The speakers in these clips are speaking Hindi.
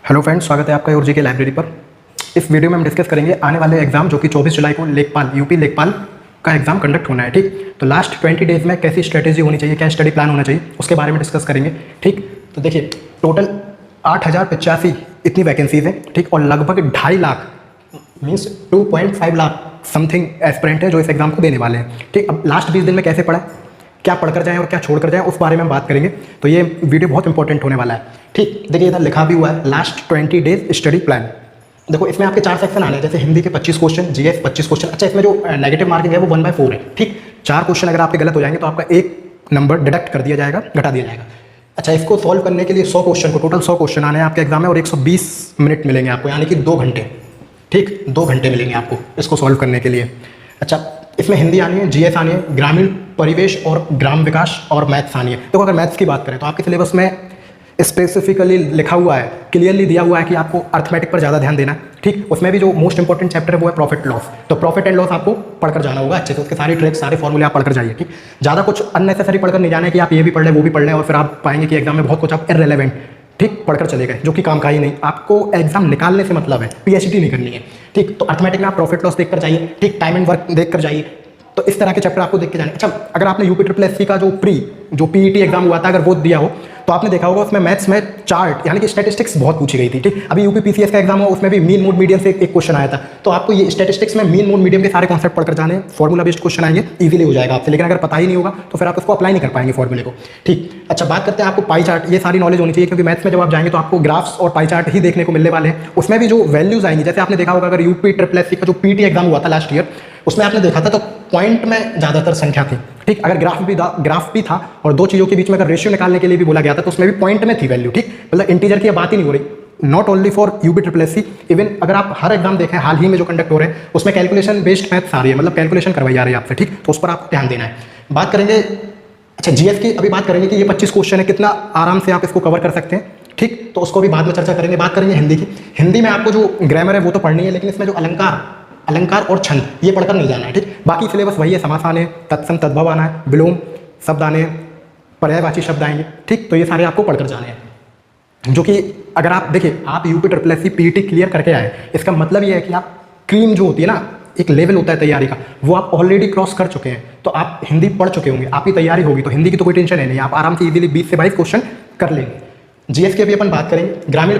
हेलो फ्रेंड्स, स्वागत है आपका ऊर्जी के लाइब्रेरी पर। इस वीडियो में हम डिस्कस करेंगे आने वाले एग्जाम जो कि 24 जुलाई को लेखपाल यूपी लेखपाल का एग्जाम कंडक्ट होना है। ठीक, तो लास्ट 20 डेज में कैसी स्ट्रेटेजी होनी चाहिए, क्या स्टडी प्लान होना चाहिए, उसके बारे में डिस्कस करेंगे। ठीक, तो देखिए टोटल 8085 इतनी वैकेंसीज हैं। ठीक, और लगभग 2.5 lakh means 2.5 lakh something aspirant है जो इस एग्जाम को देने वाले हैं। ठीक, अब लास्ट 20 दिन में कैसे पढ़ा, क्या पढ़कर जाएं और क्या छोड़कर जाएं, उस बारे में हम बात करेंगे। तो ये वीडियो बहुत इंपॉर्टेंट होने वाला है। ठीक, देखिए इधर लिखा भी हुआ है लास्ट 20 डेज स्टडी प्लान। देखो इसमें आपके 4 सेक्शन आने हैं, जैसे हिंदी के 25 क्वेश्चन, जीएस 25 क्वेश्चन। अच्छा, इसमें जो नेगेटिव मार्किंग है वो 1/4 है। ठीक, 4 क्वेश्चन अगर आपके गलत हो जाएंगे तो आपका 1 नंबर डिडक्ट कर दिया जाएगा, घटा दिया जाएगा। अच्छा, इसको सॉल्व करने के लिए 100 क्वेश्चन को टोटल 100 क्वेश्चन आने हैं आपके एग्जाम में और 120 मिनट मिलेंगे आपको, यानी कि 2 घंटे। ठीक, 2 घंटे मिलेंगे आपको इसको सॉल्व करने के लिए। अच्छा, इसमें हिंदी आनी है, जीएस आनी है, ग्रामीण परिवेश और ग्राम विकास और मैथ्स आनी है। देखो अगर मैथ्स की बात करें तो आपके सिलेबस में स्पेसिफिकली लिखा हुआ है, क्लियरली दिया हुआ है कि आपको अर्थमेटिक पर ज़्यादा ध्यान देना है। ठीक, उसमें भी जो मोस्ट इंपॉर्टेंट चैप्टर है वो है प्रॉफिट लॉस। तो प्रॉफिट एंड लॉस आपको पढ़कर जाना होगा अच्छे से, उसके सारी ट्रिक्स सारे फॉर्मूले आप पढ़कर जाइए। ठीक, ज़्यादा कुछ अननेसेसरी पढ़कर नहीं जाना है कि आप ये भी पढ़ लें वो भी पढ़ लें और फिर आप पाएंगे कि एग्जाम में बहुत कुछ आप इररिलेवेंट ठीक पढ़कर चले गए, जो कि काम का ही नहीं। आपको एग्जाम निकालने से मतलब है, पीएचडी नहीं करनी है। ठीक, तो अर्थमेटिक में आप प्रॉफिट लॉस देखकर जाइए। ठीक, टाइम एंड वर्क देखकर जाइए। तो इस तरह के चैप्टर आपको देख के जाने। अच्छा, अगर आपने यूपी ट्रिपल एससी का जो पीईटी एग्जाम हुआ था अगर वो दिया हो तो आपने देखा होगा उसमें मैथ्स में चार्ट यानी कि स्टैटिस्टिक्स बहुत पूछी गई थी। ठीक, अभी यूपी पीसीएस का एग्जाम हुआ उसमें भी मीन मोड मीडियम से एक क्वेश्चन आया था। तो आपको ये स्टैटिस्टिक्स में मीन मोड मीडियम के सारे कॉन्सेप्ट पढ़कर जाने, फॉर्मूला बेस्ड क्वेश्चन आएंगे, इजीली हो जाएगा आपसे। लेकिन अगर पता ही नहीं होगा तो फिर आप उसको अप्लाई नहीं कर पाएंगे फॉर्मूले को। ठीक, अच्छा बात करते हैं आपको पाई चार्ट, ये सारी नॉलेज होनी चाहिए क्योंकि मैथ्स में जब आप जाएंगे तो आपको ग्राफ्स और पाई चार्ट ही देखने को मिलने वाले हैं। उसमें भी जो वैल्यूज आएंगी, जैसे आपने देखा होगा अगर यूपी ट्रिपल एससी का जो पीटी एग्जाम हुआ था लास्ट ईयर, उसमें आपने देखा था तो पॉइंट में ज़्यादातर संख्या थी। ठीक, अगर ग्राफ भी था और 2 चीज़ों के बीच में अगर रेशियो निकालने के लिए भी बोला गया था तो उसमें भी पॉइंट में थी वैल्यू। ठीक, मतलब इंटीजर की बात ही नहीं हो रही। Not only for UP triple SC, even अगर आप हर एग्जाम देखें हाल ही में जो कंडक्ट हो रहे हैं उसमें कैलकुलेशन बेस्ड मैथ्स आ रही है, मतलब कैलकुलेशन करवाई जा रही है आपसे। ठीक, तो उस पर आपको ध्यान देना है। बात करेंगे अच्छा जीएस की, अभी बात करेंगे कि ये 25 क्वेश्चन है, कितना आराम से आप इसको कवर कर सकते हैं। ठीक, तो उसको भी बाद में चर्चा करेंगे। बात करेंगे हिंदी की। हिंदी में आपको जो ग्रामर है वो तो पढ़नी है, लेकिन इसमें जो अलंकार और छंद ये पढ़कर नहीं जाना है। ठीक, बाकी सिलेबस वही है, समास आने, तत्सम तद्भव आना है, विलोम शब्द आने, पर्यायवाची शब्द आएंगे। ठीक, तो ये सारे आपको पढ़कर जाने हैं, जो कि अगर आप देखिए आप UP triple SC PET clear करके आए, इसका मतलब ये है कि आप क्रीम जो होती है ना, एक लेवल होता है तैयारी का, वो आप ऑलरेडी क्रॉस कर चुके हैं। तो आप हिंदी पढ़ चुके होंगे, आपकी तैयारी होगी, तो हिंदी की तो कोई टेंशन है नहीं, आप आराम से इजीली 20 से 22 क्वेश्चन कर लेंगे। जीएस की भी अपन बात करेंगे। ग्रामीण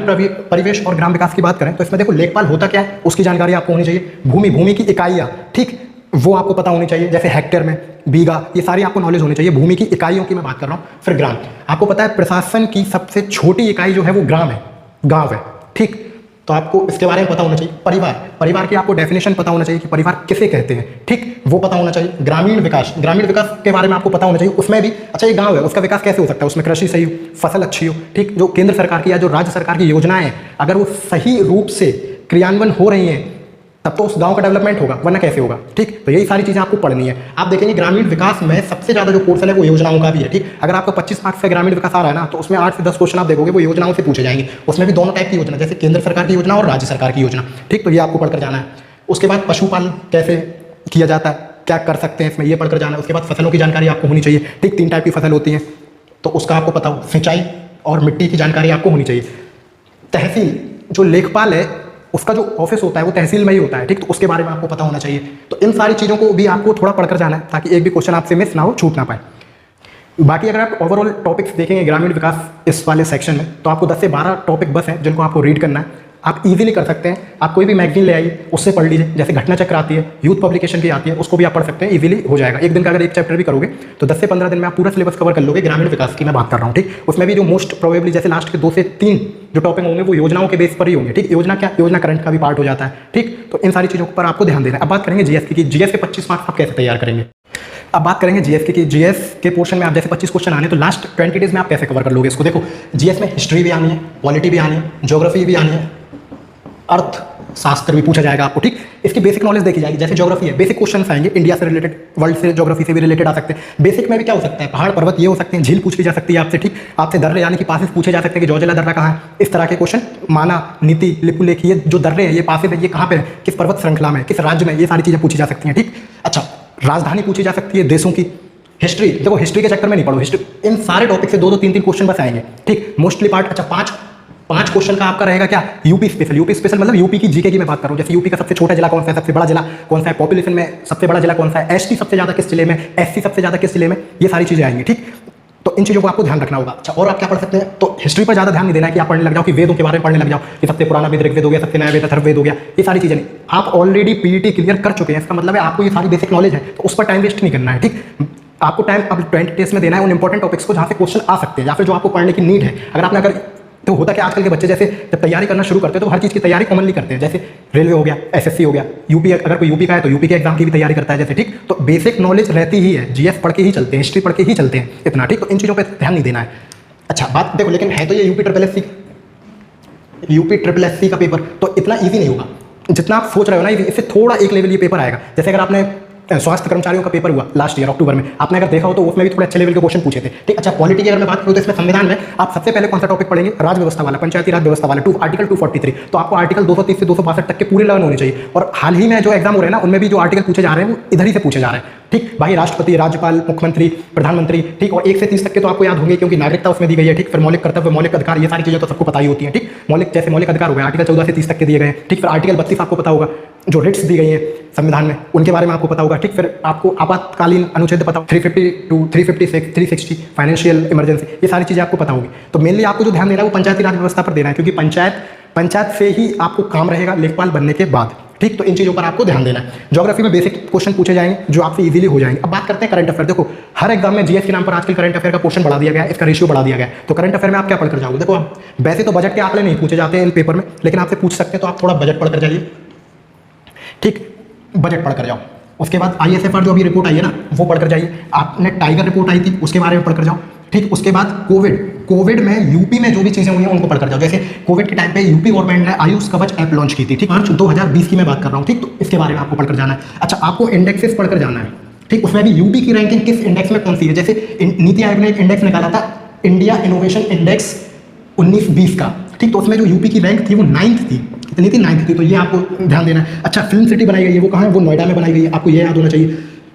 परिवेश और ग्राम विकास की बात करें तो इसमें देखो लेखपाल होता क्या है उसकी जानकारी आपको होनी चाहिए। भूमि की इकाइयाँ, ठीक, वो आपको पता होनी चाहिए, जैसे हेक्टेयर में, बीघा, ये सारी आपको नॉलेज होनी चाहिए। भूमि की इकाइयों की मैं बात कर रहा हूँ। फिर ग्राम, आपको पता है प्रशासन की सबसे छोटी इकाई जो है वो ग्राम है, गाँव है। ठीक, तो आपको इसके बारे में पता होना चाहिए। परिवार की आपको डेफिनेशन पता होना चाहिए कि परिवार किसे कहते हैं। ठीक, वो पता होना चाहिए। ग्रामीण विकास के बारे में आपको पता होना चाहिए। उसमें भी अच्छा ये गांव है, उसका विकास कैसे हो सकता है, उसमें कृषि सही हो, फसल अच्छी हो। ठीक, जो केंद्र सरकार की या जो राज्य सरकार की योजनाएं हैं अगर वो सही रूप से क्रियान्वयन हो रही हैं तब तो उस गांव का डेवलपमेंट होगा, वरना कैसे होगा। ठीक, तो यही सारी चीज़ें आपको पढ़नी है। आप देखेंगे ग्रामीण विकास में सबसे ज़्यादा जो पोर्शन है वो योजनाओं का भी है। ठीक, अगर आपका 25 मार्क्स से ग्रामीण विकास आ रहा है ना तो उसमें 8 से 10 क्वेश्चन आप देखोगे वो योजनाओं से पूछे जाएंगे। उसमें भी दोनों टाइप की योजना, जैसे केंद्र सरकार की योजना और राज्य सरकार की योजना। ठीक, तो ये आपको पढ़कर जाना है। उसके बाद पशुपालन कैसे किया जाता है, क्या कर सकते हैं इसमें, ये पढ़कर जाना है। उसके बाद फसलों की जानकारी आपको होनी चाहिए। ठीक, 3 टाइप की फसल होती है तो उसका आपको पता हो। सिंचाई और मिट्टी की जानकारी आपको होनी चाहिए। तहसील, जो लेखपाल है उसका जो ऑफिस होता है वो तहसील में ही होता है। ठीक, तो उसके बारे में आपको पता होना चाहिए। तो इन सारी चीज़ों को भी आपको थोड़ा पढ़कर जाना है ताकि एक भी क्वेश्चन आपसे मिस ना हो, छूट ना पाए। बाकी अगर आप ओवरऑल टॉपिक्स देखेंगे ग्रामीण विकास इस वाले सेक्शन में तो आपको 10 से 12 टॉपिक बस हैं जिनको आपको रीड करना है। आप इजीली कर सकते हैं। आप कोई भी मैगजीन ले आइए, उससे पढ़ लीजिए, जैसे घटना चक्र आती है, यूथ पब्लिकेशन की आती है, उसको भी आप पढ़ सकते हैं, इजीली हो जाएगा। एक दिन का अगर एक चैप्टर भी करोगे तो 10 से 15 दिन में आप पूरा सिलेबस कवर कर लोगे। ग्रामीण विकास की मैं बात कर रहा हूँ। ठीक, उसमें भी जो मोस्ट प्रोबेबली जैसे लास्ट के 2 से 3 जो टॉपिक होंगे वो योजनाओं के बेस पर ही होंगे। ठीक, योजना क्या, योजना करंट का भी पार्ट हो जाता है। ठीक, तो इन सारी चीज़ों पर आपको ध्यान देना है। अब बात करेंगे जीएस की, जीएस के 25 मार्क्स आप कैसे तैयार करेंगे। अब बात करेंगे जीएस की, जीएस के पोर्शन में आप जैसे 25 क्वेश्चन आने तो लास्ट 20 डेज में आप कैसे कवर कर लोगे इसको। देखो जीएस में हिस्ट्री भी आनी है, पॉलिटी भी आनी है, ज्योग्राफी भी आनी है, अर्थशास्त्र भी पूछा जाएगा आपको। ठीक, इसकी बेसिक नॉलेज देखी जाएगी। जैसे ज्योग्राफी है, बेसिक क्वेश्चंस आएंगे इंडिया से रिलेटेड, वर्ल्ड से ज्योग्राफी से भी रिलेटेड आ सकते हैं। बेसिक में भी क्या हो सकता है, पहाड़ पर्वत ये हो सकते हैं, झील पूछ ली जा सकती है आपसे। ठीक, आपसे दर्रे यानी कि पासेस पूछे जा सकते हैं कि जोजिला दर्रा कहाँ है, इस तरह के क्वेश्चन। माना, नीति, लिपुलेख, ये जो दर्रे हैं, ये पासेस है, ये कहाँ पे है, किस पर्वत श्रृंखला में, किस राज्य में, ये सारी चीज़ें पूछी जा सकती हैं। ठीक, अच्छा राजधानी पूछी जा सकती है देशों की। हिस्ट्री, देखो हिस्ट्री के चक्कर में नहीं पढ़ो, हिस्ट्री इन सारे टॉपिक से 2-2, 3-3 क्वेश्चन बस आएंगे। ठीक, मोस्टली पार्ट। अच्छा 5 5 क्वेश्चन का आपका रहेगा क्या, यूपी स्पेशल। यूपी स्पेशल मतलब यूपी की जीके की मैं बात करूं, जैसे यूपी का सबसे छोटा जिला कौन सा है, सबसे बड़ा जिला कौन सा है, पॉपुलेशन में सबसे बड़ा जिला कौन सा है, एसटी सबसे ज्यादा किस जिले में, एससी सबसे ज्यादा किस जिले में, ये सारी चीजें आएंगी। ठीक, तो इन चीज़ों को आपको ध्यान रखना होगा। अच्छा, और आप क्या पढ़ सकते हैं, तो हिस्ट्री पर ज़्यादा ध्यान नहीं देना है कि आप पढ़ने लग जाओ कि वेदों के बारे में पढ़ने लग जाओ कि सबसे पुराना वेद ऋग्वेद हो गया, सबसे नया वेद अथर्ववेद हो गया, ये सारी चीज़ें नहीं। आप ऑलरेडी पीईटी क्लियर कर चुके हैं, इसका मतलब है आपको ये सारी बेसिक नॉलेज है, तो उस पर टाइम वेस्ट नहीं करना है। ठीक, आपको टाइम अब 20 डेज में देना है उन इंपॉर्टेंट टॉपिक्स को जहाँ से क्वेश्चन आ सकते हैं या फिर जो आपको पढ़ने की नीड है। अगर तो होता क्या, आजकल के बच्चे जैसे जब तैयारी करना शुरू करते हैं तो हर चीज़ की तैयारी कॉमनली करते हैं, जैसे रेलवे हो गया, एसएससी हो गया, यूपी, अगर कोई यूपी का है तो यूपी के एग्जाम की भी तैयारी करता है जैसे। ठीक, तो बेसिक नॉलेज रहती ही है, जीएस पढ़ के ही चलते हैं, हिस्ट्री पढ़ के ही चलते हैं इतना। ठीक, तो इन चीज़ों पर ध्यान नहीं देना है। अच्छा, बात देखो, लेकिन है तो ये यूपी ट्रिपल एस सी का पेपर तो इतना ईजी नहीं होगा जितना आप सोच रहे हो ना, इससे थोड़ा एक लेवल ये पेपर आएगा। जैसे अगर आपने स्वास्थ्य कर्मचारियों का पेपर हुआ लास्ट ईयर अक्टूबर में, आपने अगर देखा हो तो उसमें भी थोड़े अच्छे लेवल के क्वेश्चन पूछे थे। ठीक, अच्छा, पॉलिटी की अगर मैं बात करूँ तो इसमें संविधान में आप सबसे पहले कौन सा टॉपिक पढ़ेंगे, राज व्यवस्था वाला, पंचायती राज व्यवस्था वाला, आर्टिकल 243। तो आपको आर्टिकल 230 से 262 तक के पूरे लर्न होने चाहिए। और हाल ही में जो एग्जाम हो रहे हैं ना, उनमें भी जो आर्टिकल पूछे जा रहे हैं वो इधर ही से पूछे जा रहे हैं। ठीक, बाकी राष्ट्रपति, राज्यपाल, मुख्यमंत्री, प्रधानमंत्री, ठीक, और 1 से 30 तक के तो आपको याद होंगे क्योंकि नागरिकता उसमें दी गई है। ठीक, फिर मौलिक कर्तव्य, मौलिक अधिकार, ये सारी चीजें तो सबको पता ही होती हैं। ठीक, जैसे मौलिक अधिकार हो गए आर्टिकल 14 से 30 तक के दिए गए हैं। ठीक, फिर आर्टिकल 32 आपको पता होगा, जो रिट्स दी गई है संविधान में उनके बारे में आपको पता होगा। ठीक, फिर आपको आपातकालीन अनुच्छेद पता होगा, 352, 356, 360, फाइनेंशियल इमरजेंसी, ये सारी चीज़ें आपको पता होगी। तो मेनली आपको जो ध्यान देना है वो पंचायती राज व्यवस्था पर देना है, क्योंकि पंचायत से ही आपको काम रहेगा लेखपाल बनने के बाद। ठीक, तो इन चीज़ों पर आपको ध्यान देना है। ज्योग्राफी में बेसिक क्वेश्चन पूछे जाएंगे जो आपसे इजीली हो जाएंगे। अब बात करते हैं करंट अफेयर। देखो, हर एग्जाम में जीएस के नाम पर आजकल करंट अफेयर का पोर्शन बढ़ा दिया गया है, इसका रेशियो बढ़ा दिया गया है। तो करंट अफेयर में आप क्या पढ़कर जाओगे, देखो आप वैसे तो बजट के आंकड़े नहीं पूछे जाते हैं इन पेपर में, लेकिन आपसे पूछ सकते हैं, तो आप थोड़ा बजट पढ़कर जाइए। ठीक, बजट पढ़कर जाओ। उसके बाद ISFR जो अभी रिपोर्ट आई है ना, वो पढ़कर जाइए। आपने टाइगर रिपोर्ट आई थी उसके बारे में पढ़कर जाओ। ठीक, उसके बाद कोविड में यूपी में जो भी चीज़ें हुई हैं उनको पढ़कर जाओ। जैसे कोविड के टाइम पे यूपी गवर्नमेंट ने आयुष कवच ऐप लॉन्च की थी। ठीक, मार्च 2020 की मैं बात कर रहा हूँ। ठीक, तो इसके बारे में आपको पढ़कर जाना है। अच्छा, आपको इंडेक्सेस पढ़कर जाना है। ठीक, उसमें भी यूपी की रैंकिंग किस इंडेक्स में कौन सी है। जैसे नीति आयोग ने एक इंडेक्स निकाला था, इंडिया इनोवेशन इंडेक्स 19-20 का। ठीक, तो उसमें जो यूपी की रैंक थी वो 9th थी, कितनी थी, 9th थी। तो ये आपको ध्यान देना है। अच्छा, फिल्म सिटी बनाई गई है, वो कहाँ है, वो नोएडा में बनाई गई है, आपको ये याद होना चाहिए।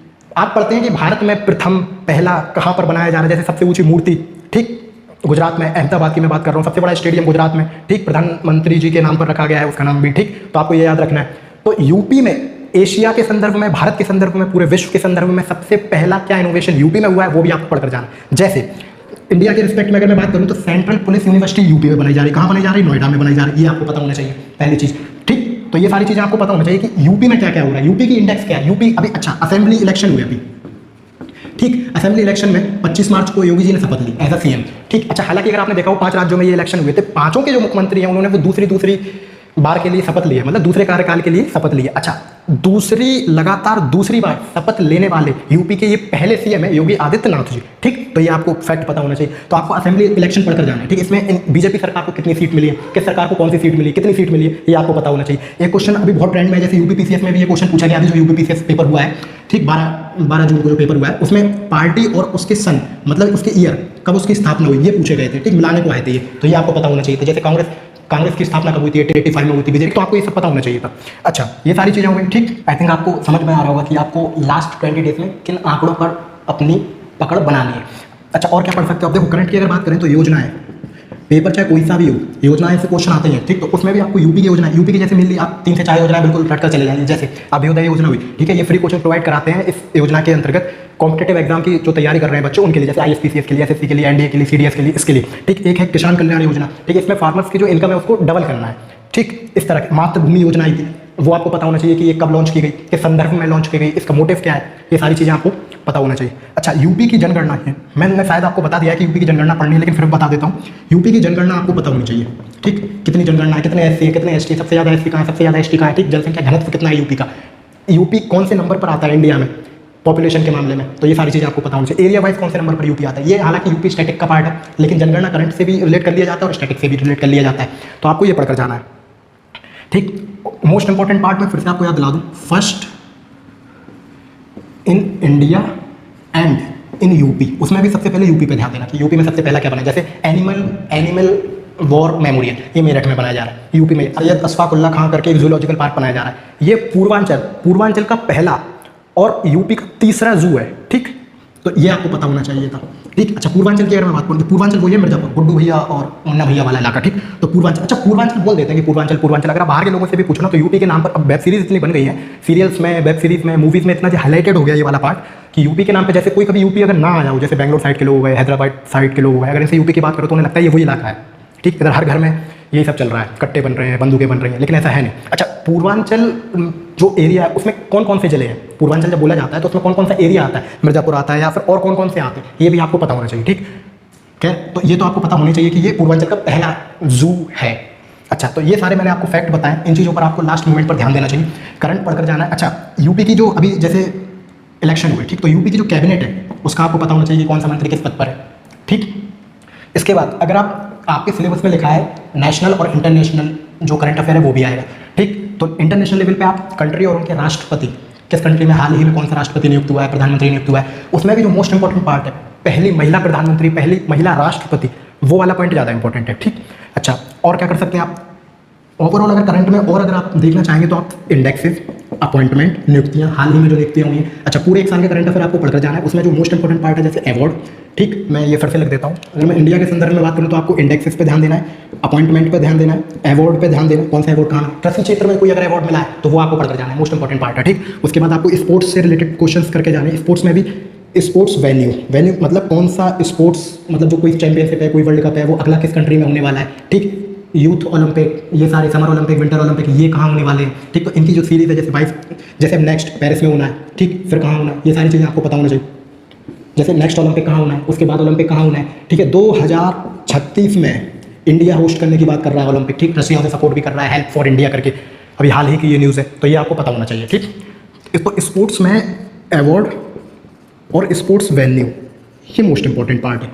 आप पढ़ते हैं कि भारत में पहला कहाँ पर बनाया जा रहा है, जैसे सबसे ऊंची मूर्ति, ठीक, गुजरात में, अहमदाबाद की मैं बात कर रहा हूँ, सबसे बड़ा स्टेडियम गुजरात में, ठीक, प्रधानमंत्री जी के नाम पर रखा गया है उसका नाम भी। ठीक, तो आपको ये याद रखना है। तो यूपी में एशिया के संदर्भ में, भारत के संदर्भ में, पूरे विश्व के संदर्भ में सबसे पहला क्या इनोवेशन यूपी में हुआ है वो भी आपको पढ़कर जाना। जैसे इंडिया के रिस्पेक्ट में अगर मैं बात करूँ तो सेंट्रल पुलिस यूनिवर्सिटी यूपी में बनाई जा रही है। कहाँ बनाई जा रही है, नोएडा में बनाई जा रही है। ये आपको पता होना चाहिए पहली चीज़। ठीक, तो ये सारी चीज़ें आपको पता होना चाहिए कि यूपी में क्या क्या हो रहा है, यूपी की इंडेक्स क्या है। यूपी अभी, अच्छा, असेंबली इलेक्शन हुए अभी। ठीक, असेंबली इलेक्शन में 25 मार्च को योगी जी ने शपथ ली एज अ सीएम। ठीक, अच्छा, हालांकि अगर आपने देखा हो 5 राज्यों में ये इलेक्शन हुए थे, 5 के जो मुख्यमंत्री हैं उन्होंने वो दूसरी बार के लिए शपथ ली है, मतलब दूसरे कार्यकाल के लिए शपथ ली है। अच्छा, लगातार दूसरी बार शपथ लेने वाले यूपी के ये पहले सीएम है योगी आदित्यनाथ जी। ठीक, तो ये आपको फैक्ट पता होना चाहिए। तो आपको असेंबली इलेक्शन पढ़कर जाना है। ठीक, इसमें बीजेपी सरकार को कितनी सीट मिली है, किस सरकार को कौन सी सीट मिली, कितनी सीट मिली है, ये आपको पता होना चाहिए। एक क्वेश्चन अभी बहुत ट्रेंड में है, जैसे यूपीपीसीएस में भी ये क्वेश्चन पूछा गया। अभी जो यूपीपीसीएस पेपर हुआ है, ठीक, 12 जून को जो पेपर हुआ है, उसमें पार्टी और उसके सन, मतलब उसके ईयर, कब उसकी स्थापना हुई, ये पूछे गए थे। ठीक, मिलाने को आए थे ये, तो ये आपको पता होना चाहिए। जैसे कांग्रेस की स्थापना कब हुई थी, 85 में हुई थी बीजेपी, तो आपको ये सब पता होना चाहिए था। अच्छा, ये सारी चीज़ें हो गई। ठीक, आई थिंक आपको समझ में आ रहा होगा कि आपको लास्ट 20 डेज में किन आंकड़ों पर अपनी पकड़ बनानी है। अच्छा, और क्या पढ़ सकते हो आप, देखो करंट की अगर बात करें तो योजनाएं, पेपर चाहे कोई सा भी हो, योजनाएं से क्वेश्चन आते हैं। ठीक, तो उसमें भी आपको यूपी की योजना, यूपी की जैसे मिल ली, आप 3 से 4 योजनाएं बिल्कुल रटकर चले जाइए। जैसे अभ्युदय योजना हुई, ठीक है, ये फ्री कोचिंग प्रोवाइड कराते हैं इस योजना के अंतर्गत कॉम्पिटेटिव एग्जाम की जो तैयारी कर रहे हैं बच्चों उनके लिए, जैसे ISPCS के लिए, SSC के लिए, NDA के लिए, CDS के लिए, इसके लिए। ठीक, एक है किसान कल्याण योजना। ठीक, इसमें फार्मर्स की जो इनकम है उसको डबल करना है। ठीक, इस तरह की मातृभूमि योजना आई थी, वो आपको पता होना चाहिए कि ये कब लॉन्च की गई, किस संदर्भ में लॉन्च की गई, इसका मोटिव क्या है, ये सारी चीज़ें आपको पता होना चाहिए। अच्छा, यूपी की जनगणना है, मैंने शायद आपको बता दिया कि यूपी की जनगणना पढ़नी है, लेकिन फिर बता देता हूँ। यूपी की जनगणना आपको पता होनी चाहिए। ठीक, कितनी जनगणना है, कितने SC है, कितने ST, सबसे ज़्यादा SC कहाँ है, सबसे ज़्यादा ST कहाँ है। ठीक, जनसंख्या घनत्व कितना है यूपी का, यूपी कौन से नंबर पर आता है इंडिया में पॉपुलेशन के मामले में, तो ये सारी चीज़ें आपको पता होनी चाहिए। एरिया वाइज कौन से नंबर पर यूपी आता है, ये हालांकि यूपी स्टैटिक का पार्ट है, लेकिन जनगणना करंट से भी रिलेट कर लिया जाता है और स्टैटिक से भी रिलेट कर लिया जाता है, तो आपको ये पढ़कर जाना है। ठीक, मोस्ट इंपॉर्टेंट पार्ट में फिर से आपको याद दिला दूं, first in India and in UP, उसमें भी सबसे पहले यूपी पे ध्यान देना कि यूपी में सबसे पहला क्या बना। जैसे एनिमल वॉर मेमोरियल, ये मेरठ में बनाया जा रहा है। यूपी में सैयद अशफाकुल्ला खां करके एक जूलॉजिकल पार्क बनाया जा रहा है। ये पूर्वांचल का पहला और यूपी का तीसरा जू है। ठीक, तो ये आपको पता होना चाहिए था। ठीक। अच्छा पूर्वांचल की अगर मैं बात करूँ तो पूर्वांचल वही है मिर्जापुर, गुड्डू भैया और मुन्ना भैया वाला इलाका, ठीक। तो पूर्वांचल, अच्छा पूर्वांचल बोल देते हैं कि पूर्वांचल पूर्वांचल। अगर आप बाहर के लोगों से भी पूछो ना तो यूपी के नाम पर अब वेब सीरीज इतनी बन गई है, सीरियल्स में, वेब सीरीज में, मूवीज में इतना हाईलाइटेड हो गया ये वाला पार्ट कि यूपी के नाम पे जैसे कोई कभी यूपी अगर ना आया हो, जैसे बेंगलोर साइड के लोग हो गए, हैदराबाद साइड के लोग हो गए, अगर इनसे यूपी की बात करो तो उन्हें लगता है ये वही इलाका है, ठीक। इधर हर घर में यही सब चल रहा है, कट्टे बन रहे हैं, बंदूकें बन रही हैं, लेकिन ऐसा है नहीं। अच्छा पूर्वांचल जो एरिया है उसमें कौन कौन से जिले हैं, पूर्वांचल जब बोला जाता है तो उसमें कौन कौन सा एरिया आता है, मिर्जापुर आता है या फिर और कौन कौन से आते हैं, ये भी आपको पता होना चाहिए, ठीक। क्या तो ये तो आपको पता होनी चाहिए कि ये पूर्वांचल का पहला जू है। अच्छा तो ये सारे मैंने आपको फैक्ट बताए, इन चीज़ों पर आपको लास्ट मोमेंट पर ध्यान देना चाहिए, करंट पढ़कर जाना है। अच्छा यूपी की जो अभी जैसे इलेक्शन हुए, ठीक, तो यूपी की जो कैबिनेट है उसका आपको पता होना चाहिए कि कौन सा मंत्री किस पद पर है, ठीक। इसके बाद अगर आपके सिलेबस में लिखा है नेशनल और इंटरनेशनल जो करंट अफेयर है वो भी आएगा, ठीक। तो इंटरनेशनल लेवल पे आप कंट्री और उनके राष्ट्रपति, किस कंट्री में हाल ही में कौन सा राष्ट्रपति नियुक्त हुआ है, प्रधानमंत्री नियुक्त हुआ है, उसमें भी जो मोस्ट इंपॉर्टेंट पार्ट है पहली महिला प्रधानमंत्री, पहली महिला राष्ट्रपति, वो वाला पॉइंट ज़्यादा इंपॉर्टेंट है, ठीक। अच्छा और क्या कर सकते हैं आप ओवरऑल अगर करंट में और अगर आप देखना चाहेंगे तो आप इंडेक्सेस, अपॉइंटमेंट, नियुक्तियां, हाल ही में जो नियुक्तियां हुई हैं। अच्छा पूरे एक साल के करंट अफेयर आपको पढ़कर जाना है, उसमें जो मोस्ट इंपॉर्टेंट पार्ट है जैसे अवार्ड, ठीक। मैं ये फिर से लिख देता हूँ। अगर मैं इंडिया के संदर्भ में बात करूँ तो आपको इंडेक्सेस पे ध्यान देना है, अपॉइंटमेंट पे ध्यान देना है, अवार्ड पे ध्यान देना है, कौन सा अवार्ड कहाँ है, कृषि क्षेत्र में कोई अगर अवार्ड मिला है तो वो आपको पढ़कर जाना है, मोस्ट इंपॉर्टेंट पार्ट है, ठीक। उसके बाद आपको स्पोर्ट्स से रिलेटेड क्वेश्चन करके जाने, स्पोर्ट्स में भी स्पोर्ट्स वेन्यू, वेन्यू मतलब कौन सा स्पोर्ट्स, मतलब जो कोई चैंपियनशिप है, कोई वर्ल्ड कप है, वो अगला किस कंट्री में होने वाला है, ठीक। यूथ ओलंपिक, ये सारे समर ओलंपिक, विंटर ओलंपिक, ये कहाँ होने वाले हैं, ठीक। तो इनकी जो सीरीज है जैसे 22, जैसे नेक्स्ट पेरिस में होना है, ठीक, फिर कहाँ होना है, ये सारी चीज़ें आपको पता होना चाहिए। जैसे नेक्स्ट ओलंपिक कहाँ होना है, उसके बाद ओलंपिक कहाँ होना है, ठीक है। 2036 में इंडिया होस्ट करने की बात कर रहा है ओलंपिक, ठीक। रशिया से सपोर्ट भी कर रहा है, हेल्प फॉर इंडिया करके, अभी हाल ही की ये न्यूज़ है, तो ये आपको पता होना चाहिए, ठीक। तो स्पोर्ट्स में अवार्ड और स्पोर्ट्स वेन्यू ये मोस्ट इंपॉर्टेंट पार्ट है,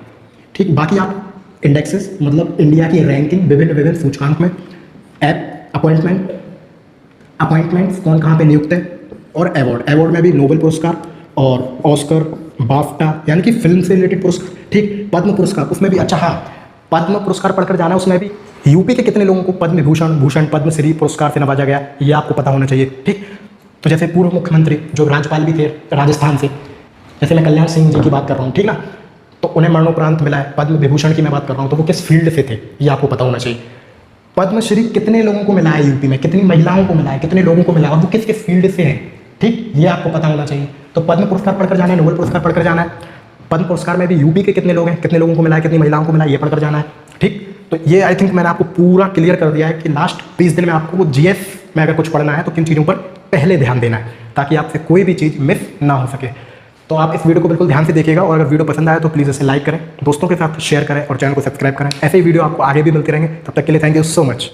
ठीक। बाकी आप इंडेक्सेस मतलब इंडिया की रैंकिंग विभिन्न सूचकांक में, ऐप, अपॉइंटमेंट्स कौन कहाँ पे नियुक्त है, और अवार्ड में भी नोबेल पुरस्कार और ऑस्कर, बाफ्टा यानी कि फिल्म से रिलेटेड पुरस्कार, ठीक। पद्म पुरस्कार उसमें भी, अच्छा हाँ पद्म पुरस्कार पढ़कर जाना है, उसमें भी यूपी के कितने लोगों को पद्म भूषण, पद्मश्री पुरस्कार से नवाजा गया, ये आपको पता होना चाहिए, ठीक। तो जैसे पूर्व मुख्यमंत्री जो राज्यपाल भी थे राजस्थान से, जैसे मैं कल्याण सिंह जी की बात कर रहा हूँ, ठीक ना, तो उन्हें मरणोपरांत मिला है। पद्म विभूषण की मैं बात कर रहा हूँ तो वो किस फील्ड से थे ये आपको पता होना चाहिए। पद्मश्री कितने लोगों को मिला है यूपी में, कितनी महिलाओं को मिला है, कितने लोगों को मिला है, और वो किस किस फील्ड से हैं, ठीक, ये आपको पता होना चाहिए। तो पद्म पुरस्कार पढ़कर जाना है, नोबेल पुरस्कार पढ़कर जाना है, पद्म पुरस्कार में भी यूपी के कितने लोग हैं, कितने लोगों को मिला है, कितनी महिलाओं को मिला है, ये पढ़कर जाना है, ठीक। तो ये आई थिंक मैंने आपको पूरा क्लियर कर दिया है कि लास्ट 20 दिन में आपको जीएस में अगर कुछ पढ़ना है तो किन चीज़ों पर पहले ध्यान देना है ताकि आपसे कोई भी चीज़ मिस ना हो सके। तो आप इस वीडियो को बिल्कुल ध्यान से देखिएगा और अगर वीडियो पसंद आए तो प्लीज़ इसे लाइक करें, दोस्तों के साथ शेयर करें और चैनल को सब्सक्राइब करें। ऐसे ही वीडियो आपको आगे भी मिलते रहेंगे। तब तक के लिए थैंक यू सो मच।